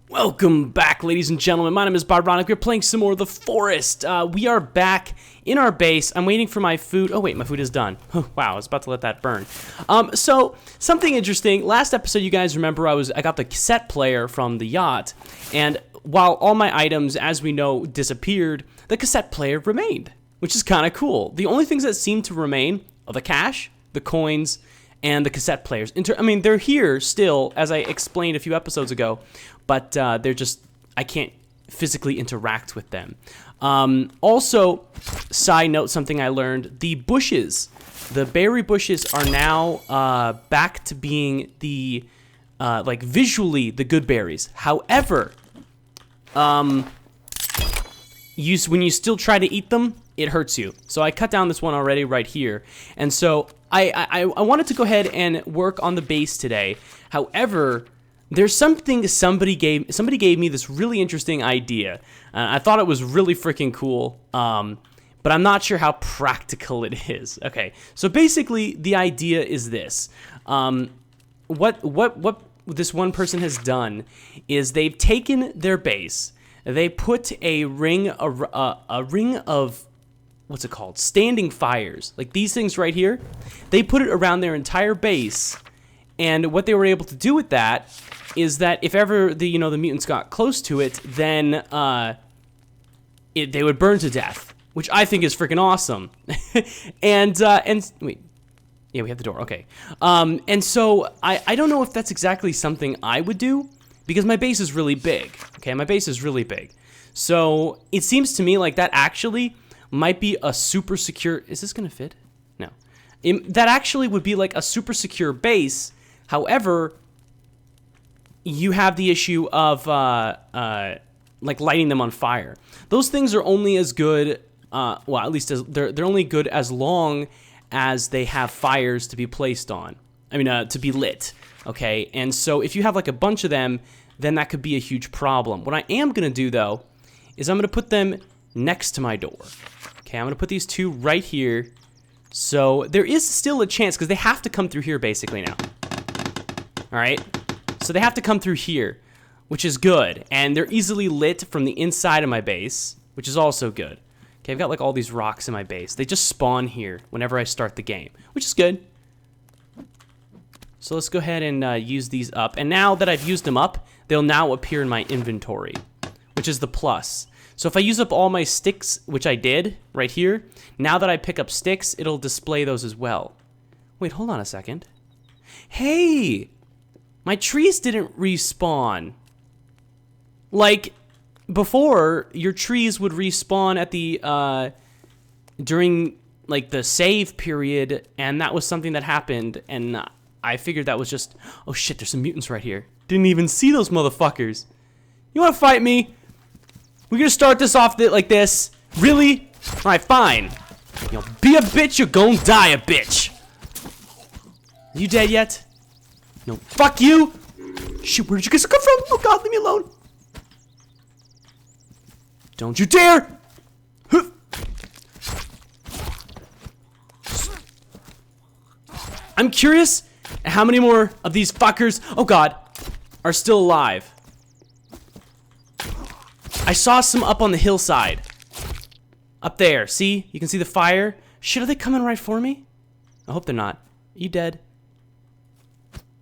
Welcome back, ladies and gentlemen. My name is Byronic. We're playing some more of The Forest. We are back in our base. I'm waiting for my food. Oh, wait, my food is done. Oh, wow, I was about to let that burn. So, something interesting. Last episode, you guys remember I got the cassette player from the yacht, and while all my items, as we know, disappeared, the cassette player remained, which is kind of cool. The only things that seem to remain are the cash, the coins, and the cassette players. I mean, they're here still, as I explained a few episodes ago, but they're just, I can't physically interact with them. Also, side note, something I learned, the bushes, the berry bushes are now back to being the, like, visually the good berries. However, when you still try to eat them, it hurts you. So I cut down this one already right here. And so I wanted to go ahead and work on the base today. However, there's something somebody gave me this really interesting idea. I thought it was really freaking cool. But I'm not sure how practical it is. Okay. So basically the idea is this. What this one person has done is they've taken their base. They put a ring of what's it called? Standing fires. Like these things right here. They put it around their entire base. And what they were able to do with that is that if ever the mutants got close to it, then they would burn to death, which I think is freaking awesome. and wait. Yeah, we have the door. Okay. And so I don't know if that's exactly something I would do, because my base is really big. Okay, my base is really big. So it seems to me like that actually might be a super secure... Is this going to fit? No. That actually would be like a super secure base. However, you have the issue of like lighting them on fire. Those things are only as good... well, at least they're only good as long as they have fires to be placed on. I mean, to be lit. Okay, and so if you have like a bunch of them, then that could be a huge problem. What I am going to do, though, is I'm going to put them next to my door. Okay, I'm going to put these two right here. So there is still a chance, because they have to come through here basically now. All right, so they have to come through here, which is good. And they're easily lit from the inside of my base, which is also good. Okay, I've got like all these rocks in my base. They just spawn here whenever I start the game, which is good. So let's go ahead and use these up. And now that I've used them up, they'll now appear in my inventory, which is the plus. So if I use up all my sticks, which I did right here, now that I pick up sticks, it'll display those as well. Wait, hold on a second. Hey, my trees didn't respawn. Like before, your trees would respawn at the, during like the save period, and that was something that happened, and I figured that was just, oh shit, there's some mutants right here. Didn't even see those motherfuckers. You wanna fight me? We're gonna start this off like this. Really? Alright, fine. You know, be a bitch, you're gonna die a bitch. You dead yet? No. Fuck you! Shit, where did you guys come from? Oh god, leave me alone. Don't you dare! I'm curious how many more of these fuckers, oh god, are still alive. I saw some up on the hillside. Up there, see? You can see the fire. Shit, are they coming right for me? I hope they're not. Are you dead?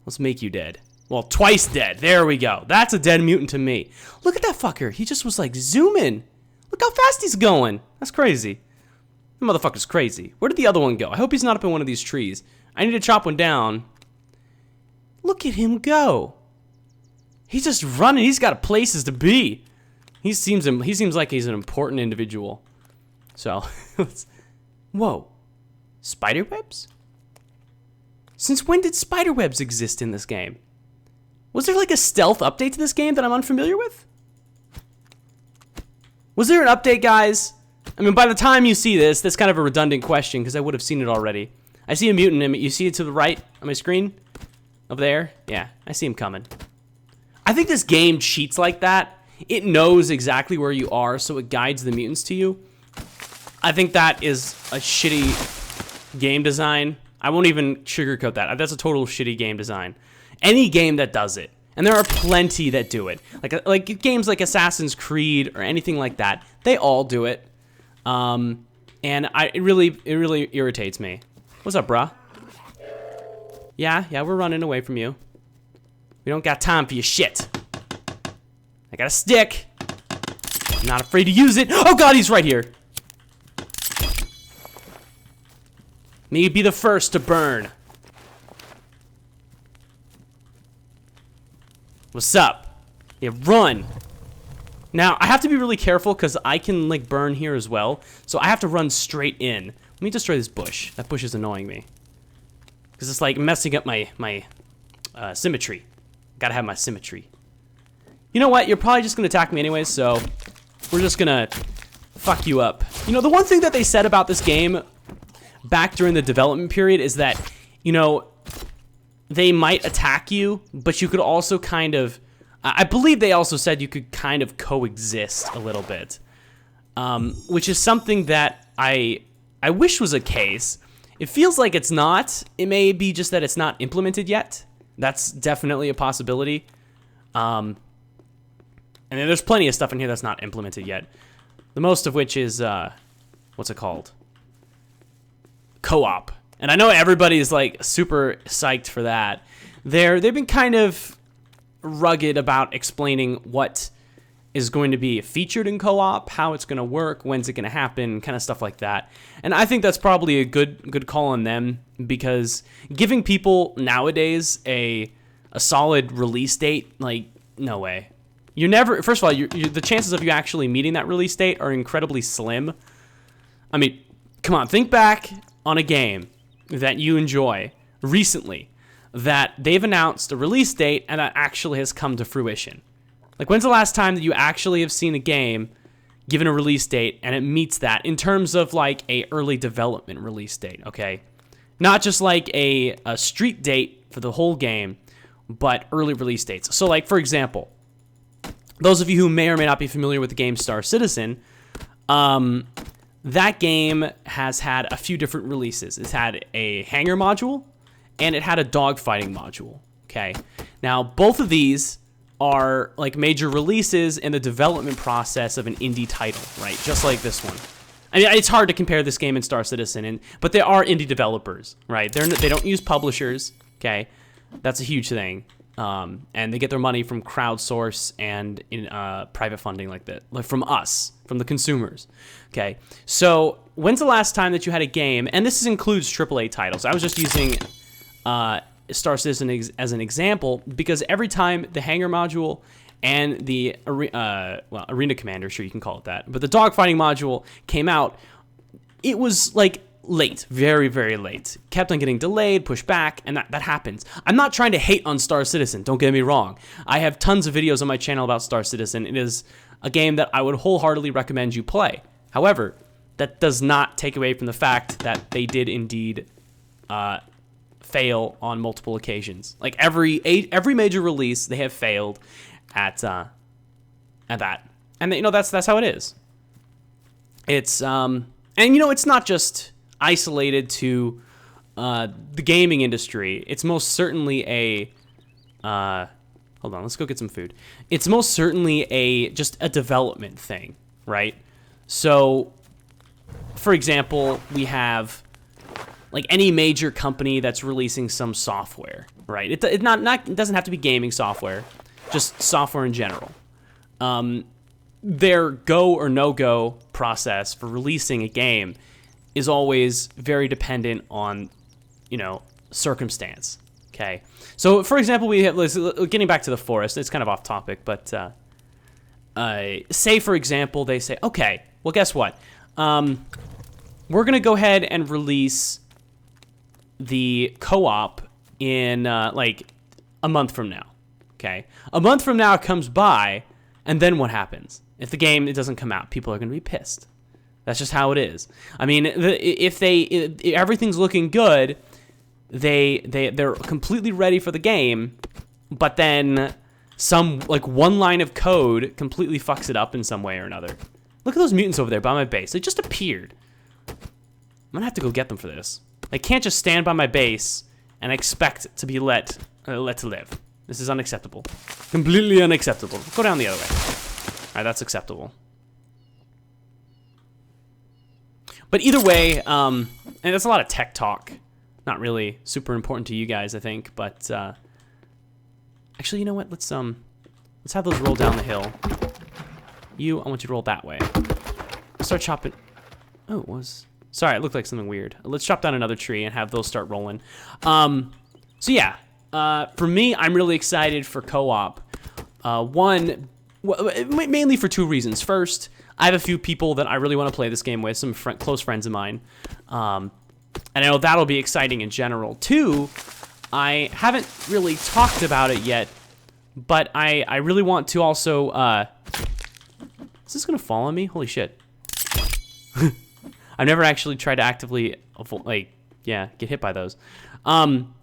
Let's make you dead. Well, twice dead. There we go. That's a dead mutant to me. Look at that fucker. He just was like zooming. Look how fast he's going. That's crazy. The motherfucker's crazy. Where did the other one go? I hope he's not up in one of these trees. I need to chop one down. Look at him go. He's just running. He's got places to be. He seems like he's an important individual. So, whoa. Spider webs? Since when did spider webs exist in this game? Was there like a stealth update to this game that I'm unfamiliar with? Was there an update, guys? I mean, by the time you see this, that's kind of a redundant question because I would have seen it already. I see a mutant in it. You see it to the right on my screen? Over there? Yeah, I see him coming. I think this game cheats like that. It knows exactly where you are, so it guides the mutants to you. I think that is a shitty game design. I won't even sugarcoat that. That's a total shitty game design. Any game that does it And there are plenty that do it. Like games like Assassin's Creed or anything like that, they all do it. And it really irritates me. What's up, bruh? Yeah, we're running away from you. We don't got time for your shit. I got a stick. I'm not afraid to use it. Oh god, he's right here. Me be the first to burn. What's up? Yeah, run. Now, I have to be really careful because I can, like, burn here as well. So I have to run straight in. Let me destroy this bush. That bush is annoying me. Because it's, like, messing up my symmetry. Gotta have my symmetry. You know what? You're probably just gonna attack me anyways, so we're just gonna fuck you up. You know, the one thing that they said about this game back during the development period is that, you know, they might attack you, but you could also kind of... I believe they also said you could kind of coexist a little bit, which is something that I wish was a case. It feels like it's not. It may be just that it's not implemented yet. That's definitely a possibility. And then there's plenty of stuff in here that's not implemented yet. The most of which is, what's it called? Co-op. And I know everybody's like super psyched for that. They've been kind of rugged about explaining what is going to be featured in co-op, how it's going to work, when's it going to happen, kind of stuff like that. And I think that's probably a good call on them, because giving people nowadays a solid release date, like, no way. You're never, first of all, the chances of you actually meeting that release date are incredibly slim. I mean, come on, think back on a game that you enjoy recently that they've announced a release date and that actually has come to fruition. Like, when's the last time that you actually have seen a game given a release date and it meets that in terms of like a early development release date, okay? Not just like a street date for the whole game, but early release dates. So like, for example, those of you who may or may not be familiar with the game Star Citizen, that game has had a few different releases. It's had a hangar module, and it had a dogfighting module, okay? Now, both of these are like major releases in the development process of an indie title, right? Just like this one. I mean, it's hard to compare this game and Star Citizen, but they are indie developers, right? They don't use publishers, okay? That's a huge thing. And they get their money from crowdsource and in private funding like that, like from us, from the consumers. Okay, so when's the last time that you had a game, and this includes AAA titles. I was just using Star Citizen as an example because every time the hangar module and the Arena Commander, sure you can call it that, but the dogfighting module came out, it was like late, very, very late. Kept on getting delayed, pushed back, and that happens. I'm not trying to hate on Star Citizen, don't get me wrong. I have tons of videos on my channel about Star Citizen. It is a game that I would wholeheartedly recommend you play. However, that does not take away from the fact that they did indeed fail on multiple occasions. Like every major release, they have failed at that. And you know, that's how it is. It's and you know, it's not just isolated to the gaming industry. It's most certainly a hold on, let's go get some food. It's most certainly just a development thing, right? So for example, we have like any major company that's releasing some software, right? It doesn't have to be gaming software, just software in general. Their go or no-go process for releasing a game is always very dependent on, you know, circumstance, okay? So, for example, we have, getting back to the forest, it's kind of off topic, but say, for example, they say, okay, well, guess what? We're going to go ahead and release the co-op in, like, a month from now, okay? A month from now comes by, and then what happens? If the game it doesn't come out, people are going to be pissed. That's just how it is. I mean, if everything's looking good, they're completely ready for the game, but then some like one line of code completely fucks it up in some way or another. Look at those mutants over there by my base. They just appeared. I'm gonna have to go get them for this. I can't just stand by my base and expect to be let to live. This is unacceptable. Completely unacceptable. Go down the other way. All right, that's acceptable. But either way, and that's a lot of tech talk. Not really super important to you guys, I think. But actually, you know what? Let's have those roll down the hill. I want you to roll that way. Let's start chopping. Oh, it was. Sorry, it looked like something weird. Let's chop down another tree and have those start rolling. So yeah, for me, I'm really excited for co-op. Mainly for two reasons. First, I have a few people that I really want to play this game with, some close friends of mine. And I know that'll be exciting in general. Two, I haven't really talked about it yet, but I really want to also, is this gonna fall on me? Holy shit. I've never actually tried to actively, get hit by those.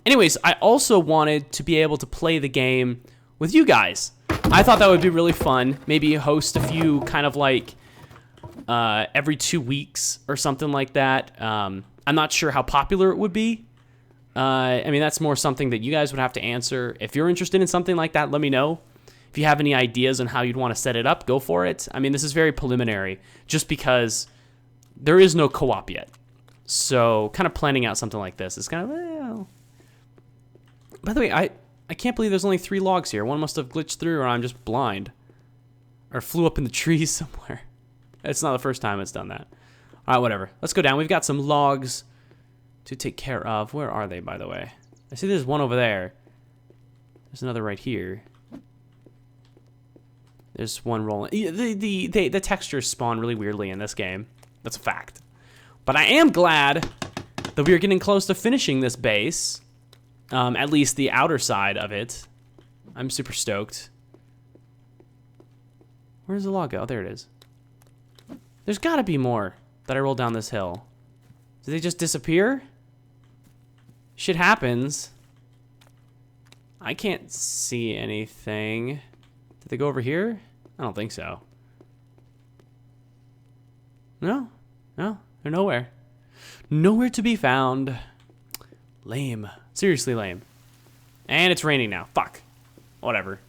Anyways, I also wanted to be able to play the game with you guys. I thought that would be really fun. Maybe host a few kind of like every 2 weeks or something like that. I'm not sure how popular it would be. I mean, that's more something that you guys would have to answer. If you're interested in something like that, let me know. If you have any ideas on how you'd want to set it up, go for it. I mean, this is very preliminary just because there is no co-op yet. So kind of planning out something like this is kind of, well. By the way, I can't believe there's only 3 logs here. One must have glitched through or I'm just blind. Or flew up in the trees somewhere. It's not the first time it's done that. All right, whatever. Let's go down. We've got some logs to take care of. Where are they, by the way? I see there's one over there. There's another right here. There's one rolling. The textures spawn really weirdly in this game. That's a fact. But I am glad that we are getting close to finishing this base. At least the outer side of it. I'm super stoked. Where's the log go? Oh, there it is. There's got to be more that I roll down this hill. Do they just disappear? Shit happens. I can't see anything. Did they go over here? I don't think so. No, they're nowhere. Nowhere to be found. Lame. Seriously lame. And it's raining now. Fuck. Whatever.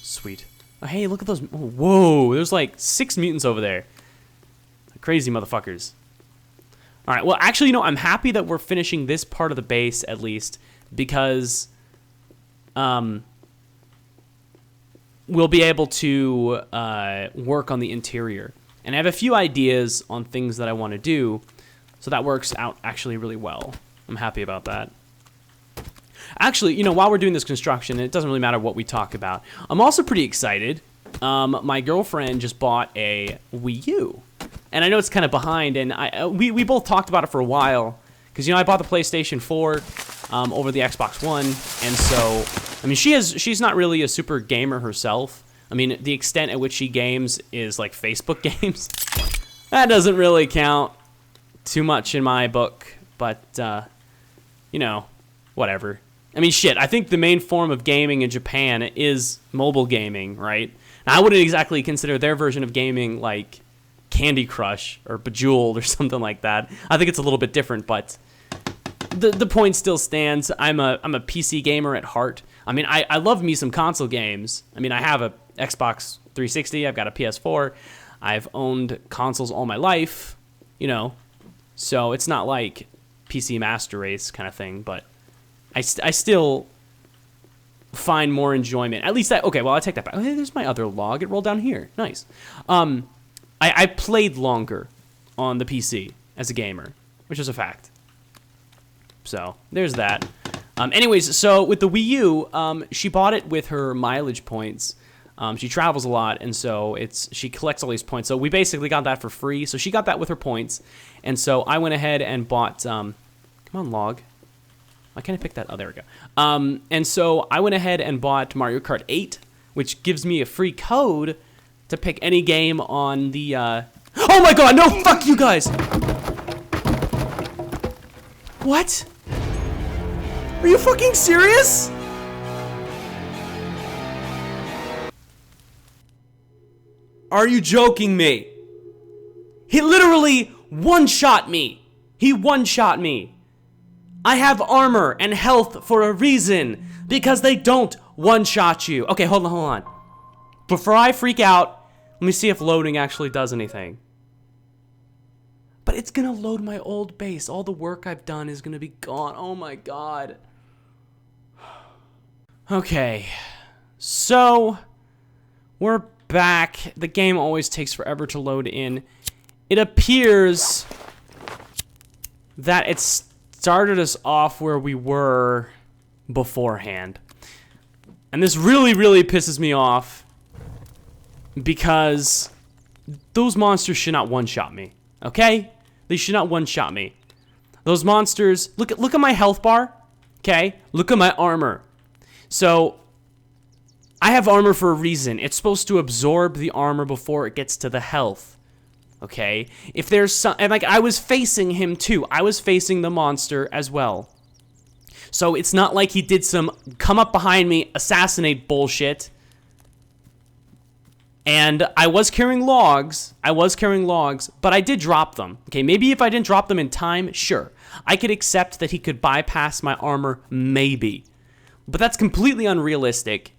Sweet. Oh, hey, look at those. Oh, whoa, there's like 6 mutants over there. Crazy motherfuckers. All right, well, actually, you know, I'm happy that we're finishing this part of the base at least because we'll be able to work on the interior. And I have a few ideas on things that I want to do, so that works out actually really well. I'm happy about that. Actually, you know, while we're doing this construction, it doesn't really matter what we talk about. I'm also pretty excited. My girlfriend just bought a Wii U. And I know it's kind of behind, and we both talked about it for a while. Because, you know, I bought the PlayStation 4 over the Xbox One. And so, I mean, she's not really a super gamer herself. I mean, the extent at which she games is like Facebook games. That doesn't really count too much in my book. But, you know, whatever. I mean, shit, I think the main form of gaming in Japan is mobile gaming, right? And I wouldn't exactly consider their version of gaming like Candy Crush or Bejeweled or something like that. I think it's a little bit different, but the point still stands. I'm a PC gamer at heart. I mean, I love me some console games. I mean, I have a Xbox 360. I've got a PS4. I've owned consoles all my life, you know. So it's not like PC Master Race kind of thing, but I still find more enjoyment. At least okay, well, I'll take that back. Okay, there's my other log. It rolled down here. Nice. I played longer on the PC as a gamer, which is a fact. So there's that. Anyways, so with the Wii U, she bought it with her mileage points. She travels a lot, and so she collects all these points. So we basically got that for free. So she got that with her points, and so I went ahead and bought. Come on, log. Why can't I pick that? Oh, there we go. And so I went ahead and bought Mario Kart 8, which gives me a free code to pick any game on the. Oh my God! No, fuck you guys. What? Are you fucking serious? Are you joking me? He literally one-shot me. He one-shot me. I have armor and health for a reason, because they don't one-shot you. Okay, hold on. Before I freak out, let me see if loading actually does anything. But it's gonna load my old base. All the work I've done is gonna be gone. Oh my god. Okay, so we're back. The game always takes forever to load in. It appears that it started us off where we were beforehand. And this really, really pisses me off because those monsters should not one-shot me, okay? They should not one-shot me. Those monsters, look at my health bar, okay? Look at my armor. So, I have armor for a reason. It's supposed to absorb the armor before it gets to the health. Okay? If there's some... And, like, I was facing him, too. I was facing the monster as well. So, it's not like he did some come up behind me, assassinate bullshit. And I was carrying logs. But I did drop them. Okay, maybe if I didn't drop them in time, sure. I could accept that he could bypass my armor, maybe. But that's completely unrealistic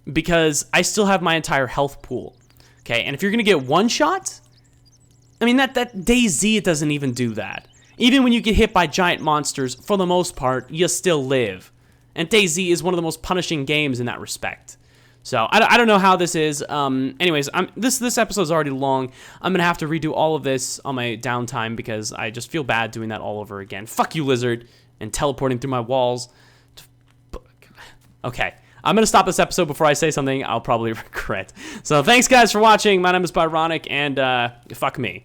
because I still have my entire health pool. Okay, and if you're gonna get one shot, I mean that DayZ, it doesn't even do that. Even when you get hit by giant monsters, for the most part, you still live. And DayZ is one of the most punishing games in that respect. So I don't know how this is. Anyways, this episode's already long. I'm gonna have to redo all of this on my downtime because I just feel bad doing that all over again. Fuck you, lizard, and teleporting through my walls. Okay, I'm going to stop this episode before I say something I'll probably regret. So thanks, guys, for watching. My name is Byronic, and fuck me.